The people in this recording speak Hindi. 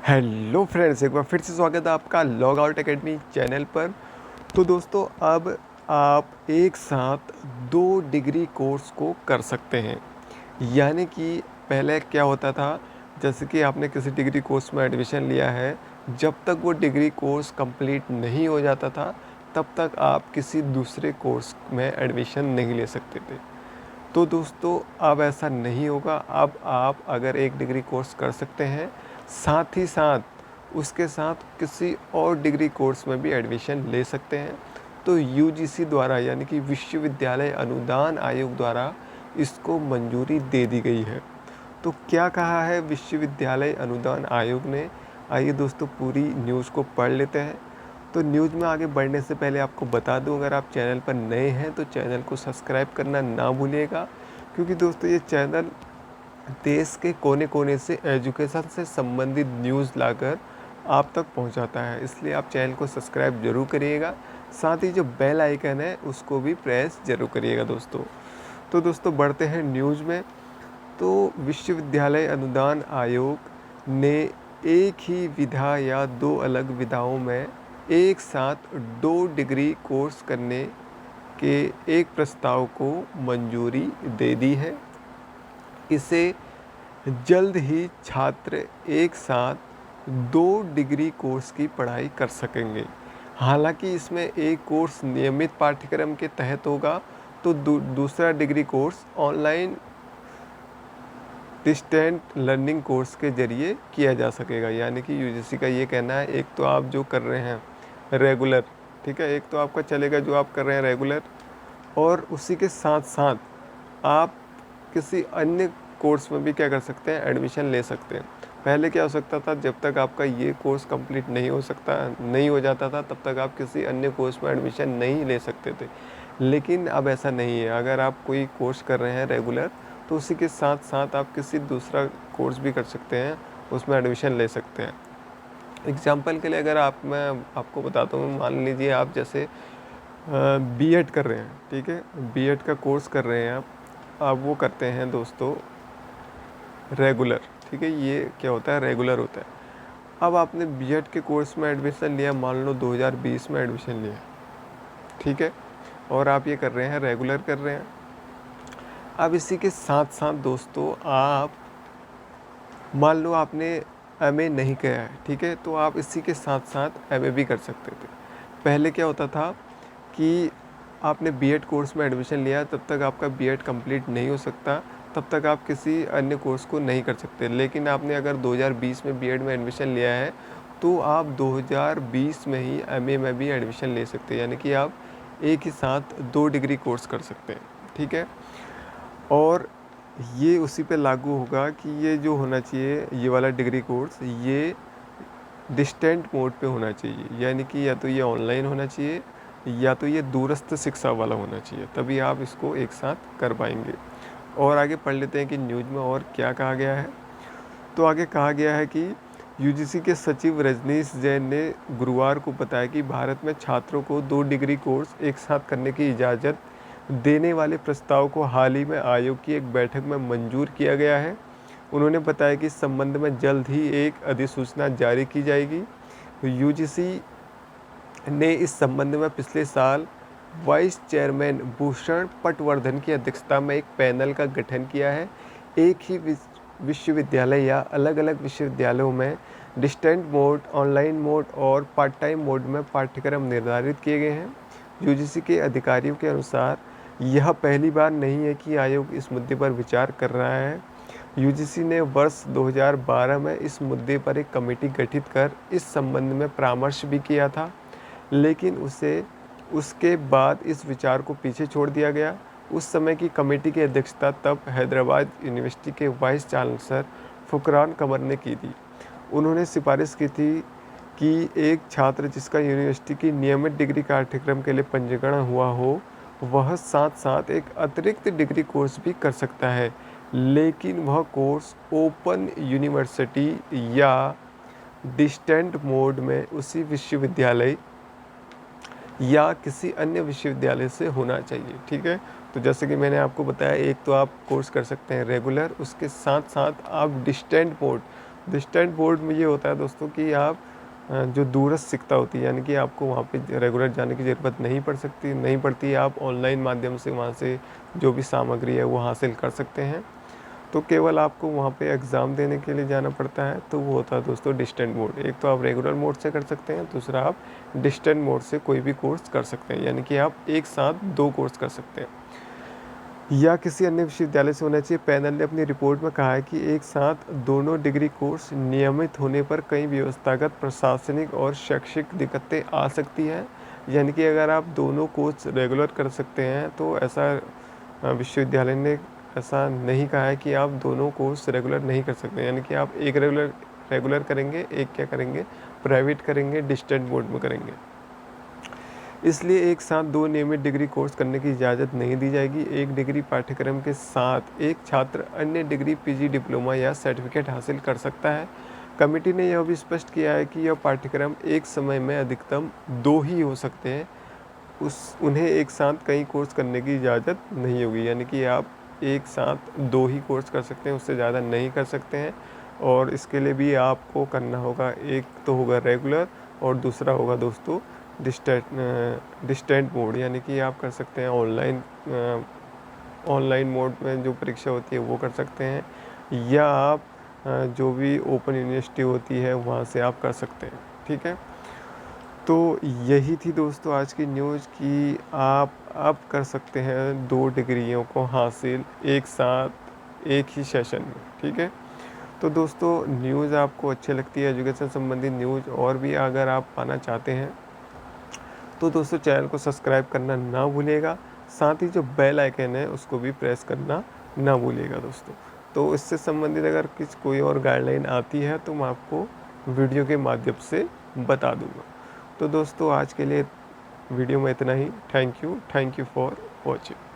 हेलो फ्रेंड्स, एक बार फिर से स्वागत है आपका लॉग आउट एकेडमी चैनल पर। तो दोस्तों, अब आप एक साथ 2 डिग्री कोर्स को कर सकते हैं। यानी कि पहले क्या होता था, जैसे कि आपने किसी डिग्री कोर्स में एडमिशन लिया है, जब तक वो डिग्री कोर्स कंप्लीट नहीं हो जाता था तब तक आप किसी दूसरे कोर्स में एडमिशन नहीं ले सकते थे। तो दोस्तों, अब ऐसा नहीं होगा। अब आप अगर एक डिग्री कोर्स कर सकते हैं, साथ ही साथ उसके साथ किसी और डिग्री कोर्स में भी एडमिशन ले सकते हैं। तो यूजीसी द्वारा, यानी कि विश्वविद्यालय अनुदान आयोग द्वारा इसको मंजूरी दे दी गई है। तो क्या कहा है विश्वविद्यालय अनुदान आयोग ने, आइए दोस्तों पूरी न्यूज़ को पढ़ लेते हैं। तो न्यूज़ में आगे बढ़ने से पहले आपको बता दूं, अगर आप चैनल पर नए हैं तो चैनल को सब्सक्राइब करना ना भूलिएगा, क्योंकि दोस्तों ये चैनल देश के कोने कोने से एजुकेशन से संबंधित न्यूज़ लाकर आप तक पहुंचाता है। इसलिए आप चैनल को सब्सक्राइब जरूर करिएगा, साथ ही जो बेल आइकन है उसको भी प्रेस जरूर करिएगा दोस्तों। तो दोस्तों, बढ़ते हैं न्यूज़ में। तो विश्वविद्यालय अनुदान आयोग ने एक ही विधा या 2 अलग विधाओं में एक साथ 2 डिग्री कोर्स करने के एक प्रस्ताव को मंजूरी दे दी है। इसे जल्द ही छात्र एक साथ 2 डिग्री कोर्स की पढ़ाई कर सकेंगे। हालांकि इसमें एक कोर्स नियमित पाठ्यक्रम के तहत होगा, तो दूसरा degree course online distant learning course के ज़रिए किया जा सकेगा। यानी कि यूजीसी का ये कहना है, एक तो आप जो कर रहे हैं रेगुलर, ठीक है, एक तो आपका चलेगा जो आप कर रहे हैं रेगुलर, और उसी के साथ साथ आप किसी अन्य कोर्स में भी क्या कर सकते हैं, एडमिशन ले सकते हैं। पहले क्या हो सकता था, जब तक आपका ये कोर्स कंप्लीट नहीं हो जाता था, तब तक आप किसी अन्य कोर्स में एडमिशन नहीं ले सकते थे। लेकिन अब ऐसा नहीं है। अगर आप कोई कोर्स कर रहे हैं रेगुलर, तो उसी के साथ साथ आप किसी दूसरा कोर्स भी कर सकते हैं, उसमें एडमिशन ले सकते हैं। एग्जाम्पल के लिए अगर मैं आपको बताता हूँ, मान लीजिए आप जैसे बीएड कर रहे हैं, ठीक है, बीएड का कोर्स कर रहे हैं आप वो करते हैं दोस्तों रेगुलर, ठीक है, ये क्या होता है, रेगुलर होता है। अब आपने बीएड के कोर्स में एडमिशन लिया, मान लो 2020 में एडमिशन लिया, ठीक है, और आप ये कर रहे हैं, रेगुलर कर रहे हैं। अब इसी के साथ साथ दोस्तों, आप मान लो आपने एमए नहीं किया है, ठीक है, तो आप इसी के साथ साथ एमए भी कर सकते थे। पहले क्या होता था कि आपने बीएड कोर्स में एडमिशन लिया, तब तक आपका बीएड कंप्लीट नहीं हो सकता, तब तक आप किसी अन्य कोर्स को नहीं कर सकते। लेकिन आपने अगर 2020 में बीएड में एडमिशन लिया है, तो आप 2020 में ही एमए में भी एडमिशन ले सकते हैं। यानी कि आप एक ही साथ 2 डिग्री कोर्स कर सकते हैं, ठीक है। और ये उसी पे लागू होगा कि ये जो होना चाहिए, ये वाला डिग्री कोर्स, ये डिस्टेंट मोड पे होना चाहिए। यानी कि या तो ये ऑनलाइन होना चाहिए, या तो ये दूरस्थ शिक्षा वाला होना चाहिए, तभी आप इसको एक साथ कर पाएंगे। और आगे पढ़ लेते हैं कि न्यूज़ में और क्या कहा गया है। तो आगे कहा गया है कि यूजीसी के सचिव रजनीश जैन ने गुरुवार को बताया कि भारत में छात्रों को 2 डिग्री कोर्स एक साथ करने की इजाज़त देने वाले प्रस्ताव को हाल ही में आयोग की एक बैठक में मंजूर किया गया है। उन्होंने बताया कि इस संबंध में जल्द ही एक अधिसूचना जारी की जाएगी। यूजीसी ने इस संबंध में पिछले साल वाइस चेयरमैन भूषण पटवर्धन की अध्यक्षता में एक पैनल का गठन किया है। एक ही विश्वविद्यालय या अलग अलग विश्वविद्यालयों में डिस्टेंट मोड, ऑनलाइन मोड और पार्ट टाइम मोड में पाठ्यक्रम निर्धारित किए गए हैं। यूजीसी के अधिकारियों के अनुसार यह पहली बार नहीं है कि आयोग इस मुद्दे पर विचार कर रहा है। यूजीसी ने वर्ष 2012 में इस मुद्दे पर एक कमेटी गठित कर इस संबंध में परामर्श भी किया था, लेकिन उसके बाद इस विचार को पीछे छोड़ दिया गया। उस समय की कमेटी की अध्यक्षता तब हैदराबाद यूनिवर्सिटी के वाइस चांसलर फुकरान कमर ने की थी। उन्होंने सिफारिश की थी कि एक छात्र जिसका यूनिवर्सिटी की नियमित डिग्री पाठ्यक्रम के लिए पंजीकरण हुआ हो, वह साथ साथ एक अतिरिक्त डिग्री कोर्स भी कर सकता है, लेकिन वह कोर्स ओपन यूनिवर्सिटी या डिस्टेंट मोड में उसी विश्वविद्यालय या किसी अन्य विश्वविद्यालय से होना चाहिए, ठीक है। तो जैसे कि मैंने आपको बताया, एक तो आप कोर्स कर सकते हैं रेगुलर, उसके साथ साथ आप डिस्टेंट मोड डिस्टेंट मोड में ये होता है दोस्तों कि आप जो दूरस्थ शिक्षा होती है, यानी कि आपको वहाँ पे रेगुलर जाने की ज़रूरत नहीं पड़ती, आप ऑनलाइन माध्यम से वहाँ से जो भी सामग्री है वो हासिल कर सकते हैं। तो केवल आपको वहाँ पे एग्ज़ाम देने के लिए जाना पड़ता है, तो वो होता है दोस्तों डिस्टेंट मोड। एक तो आप रेगुलर मोड से कर सकते हैं, दूसरा आप डिस्टेंट मोड से कोई भी कोर्स कर सकते हैं, यानी कि आप एक साथ 2 कोर्स कर सकते हैं। या किसी अन्य विश्वविद्यालय से होना चाहिए। पैनल ने अपनी रिपोर्ट में कहा है कि एक साथ दोनों डिग्री कोर्स नियमित होने पर कई व्यवस्थागत, प्रशासनिक और शैक्षिक दिक्कतें आ सकती हैं। यानी कि अगर आप दोनों कोर्स रेगुलर कर सकते हैं तो ऐसा विश्वविद्यालय ने ऐसा नहीं कहा है कि आप दोनों कोर्स रेगुलर नहीं कर सकते। यानी कि आप एक रेगुलर करेंगे, एक क्या करेंगे, प्राइवेट करेंगे, डिस्टेंट मोड में करेंगे। इसलिए एक साथ 2 नियमित डिग्री कोर्स करने की इजाज़त नहीं दी जाएगी। एक डिग्री पाठ्यक्रम के साथ एक छात्र अन्य डिग्री, पीजी, डिप्लोमा या सर्टिफिकेट हासिल कर सकता है। कमेटी ने यह भी स्पष्ट किया है कि यह पाठ्यक्रम एक समय में अधिकतम 2 ही हो सकते हैं। उन्हें एक साथ कई कोर्स करने की इजाज़त नहीं होगी, यानी कि आप एक साथ 2 ही कोर्स कर सकते हैं, उससे ज़्यादा नहीं कर सकते हैं। और इसके लिए भी आपको करना होगा, एक तो होगा रेगुलर और दूसरा होगा दोस्तों डिस्टेंट मोड, यानी कि आप कर सकते हैं ऑनलाइन मोड में जो परीक्षा होती है वो कर सकते हैं, या आप जो भी ओपन यूनिवर्सिटी होती है वहाँ से आप कर सकते हैं। ठीक है, तो यही थी दोस्तों आज की न्यूज़ कि आप कर सकते हैं 2 डिग्रियों को हासिल एक साथ एक ही सेशन में। ठीक है, तो दोस्तों न्यूज़ आपको अच्छी लगती है, एजुकेशन संबंधित न्यूज़ और भी अगर आप पाना चाहते हैं तो दोस्तों चैनल को सब्सक्राइब करना ना भूलिएगा। साथ ही जो बेल आइकन है उसको भी प्रेस करना ना भूलिएगा दोस्तों। तो इससे संबंधित अगर कोई और गाइडलाइन आती है तो मैं आपको वीडियो के माध्यम से बता दूँगा। तो दोस्तों आज के लिए वीडियो में इतना ही। Thank you for watching.